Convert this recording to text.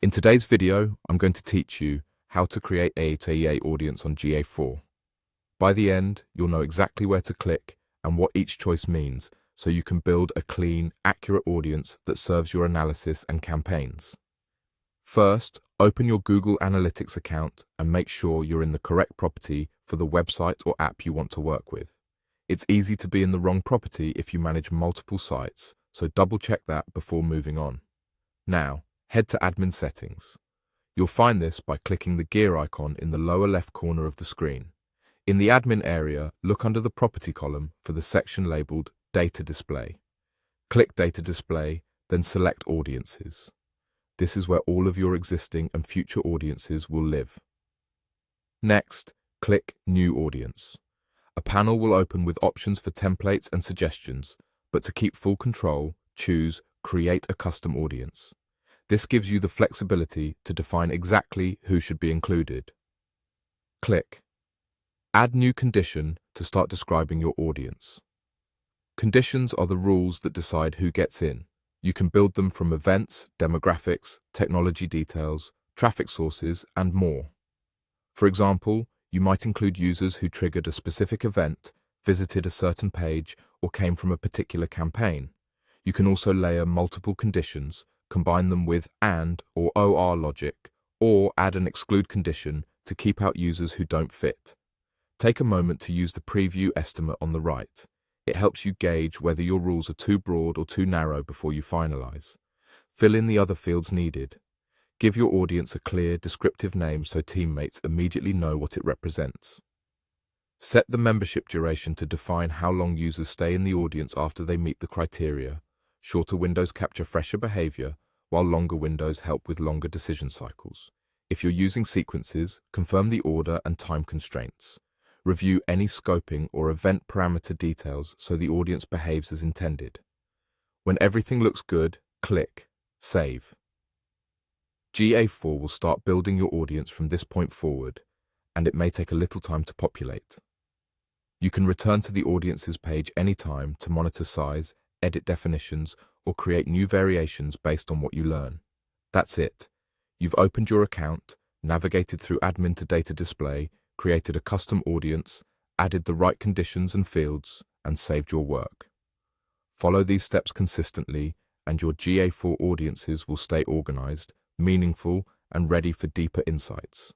In today's video, I'm going to teach you how to create a TEA audience on Ga4. By the end, you'll know exactly where to click and what each choice means, so you can build a clean, accurate audience that serves your analysis and campaigns. First, open your Google Analytics account and make sure you're in the correct property for the website or app you want to work with. It's easy to be in the wrong property if you manage multiple sites, so double check that before moving on. Now, head to Admin Settings. You'll find this by clicking the gear icon in the lower left corner of the screen. In the Admin area, look under the Property column for the section labeled Data Display. Click Data Display, then select Audiences. This is where all of your existing and future audiences will live. Next, click New Audience. A panel will open with options for templates and suggestions, but to keep full control, choose Create a Custom Audience. This gives you the flexibility to define exactly who should be included. Click Add New Condition to start describing your audience. Conditions are the rules that decide who gets in. You can build them from events, demographics, technology details, traffic sources, and more. For example, you might include users who triggered a specific event, visited a certain page, or came from a particular campaign. You can also layer multiple conditions, combine them with AND or OR logic, or add an exclude condition to keep out users who don't fit. Take a moment to use the preview estimate on the right. It helps you gauge whether your rules are too broad or too narrow before you finalize. Fill in the other fields needed. Give your audience a clear, descriptive name so teammates immediately know what it represents. Set the membership duration to define how long users stay in the audience after they meet the criteria. Shorter windows capture fresher behavior, while longer windows help with longer decision cycles. If you're using sequences, confirm the order and time constraints. Review any scoping or event parameter details so the audience behaves as intended. When everything looks good, click Save. Ga4 will start building your audience from this point forward, and it may take a little time to populate. You can return to the Audiences page anytime to monitor size, edit definitions, or create new variations based on what you learn. That's it. You've opened your account, navigated through Admin to Data Display, created a custom audience, added the right conditions and fields, and saved your work. Follow these steps consistently, and your Ga4 audiences will stay organized, meaningful, and ready for deeper insights.